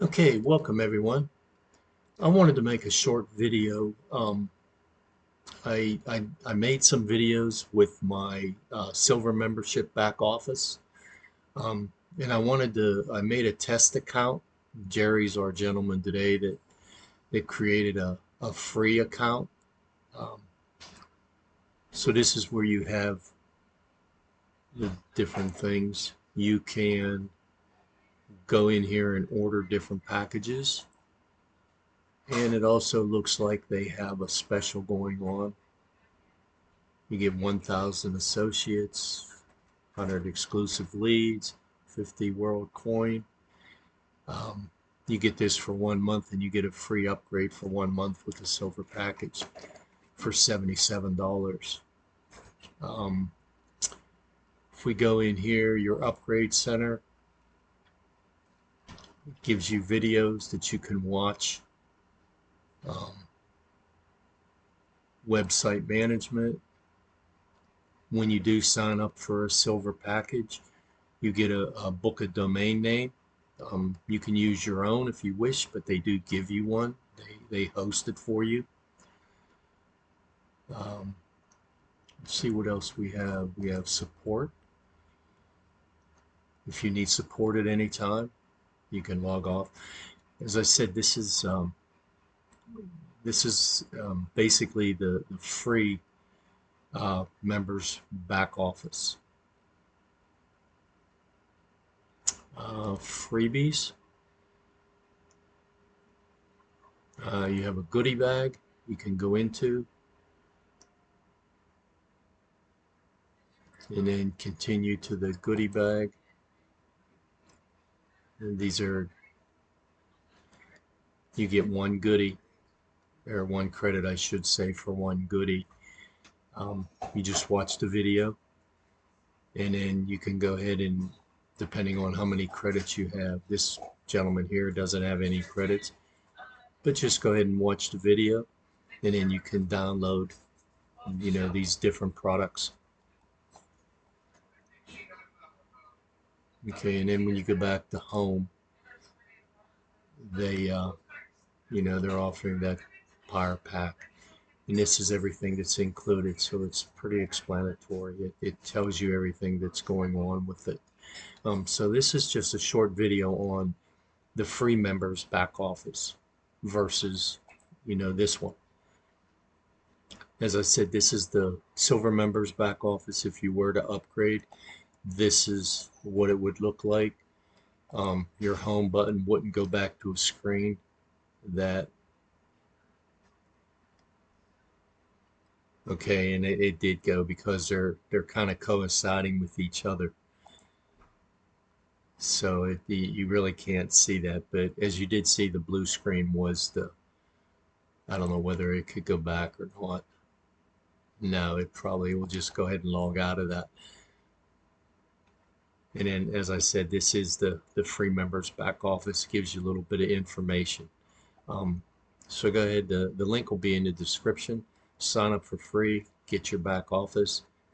Okay, welcome everyone. I wanted to make a short video. I made some videos with my silver membership back office, and I made a test account. Jerry's our gentleman today that created a free account. Um, so this is where you have the different things. You can go in here and order different packages. And it also looks like they have a special going on. You get 1,000 associates, 100 exclusive leads, 50 world coin. Um, you get this for 1 month and you get a free upgrade for 1 month with the silver package for $77. Um, if we go in here, your upgrade center gives you videos that you can watch. Um, Website management. When you do sign up for a silver package, you get a book a domain name. You can use your own if you wish, but they do give you one. They host it for you. Um, let's see what else we have. We have support. If you need support at any time, you can log off. As I said, this is basically the free members back office. Freebies. You have a goodie bag you can go into and then continue to the goodie bag. And these are, you get one goodie, or one credit, I should say, for one goodie. You just watch the video, and then you can go ahead and, depending on how many credits you have, this gentleman here doesn't have any credits, but just go ahead and watch the video, and then you can download, these different products. Okay, and then when you go back to home, they're offering that Power Pack. And this is everything that's included, so it's pretty explanatory. It tells you everything that's going on with it. So this is just a short video on the free members back office versus, this one. As I said, this is the silver members back office. If you were to upgrade, this is what it would look like. Your home button wouldn't go back to a screen that, okay, and it did go because they're kind of coinciding with each other. So you really can't see that, but as you did see, the blue screen was I don't know whether it could go back or not. No, it probably will just go ahead and log out of that. And then, as I said, this is the free members back office. It gives you a little bit of information. Um, so go ahead, the link will be in the description. Sign up for free, get your back office.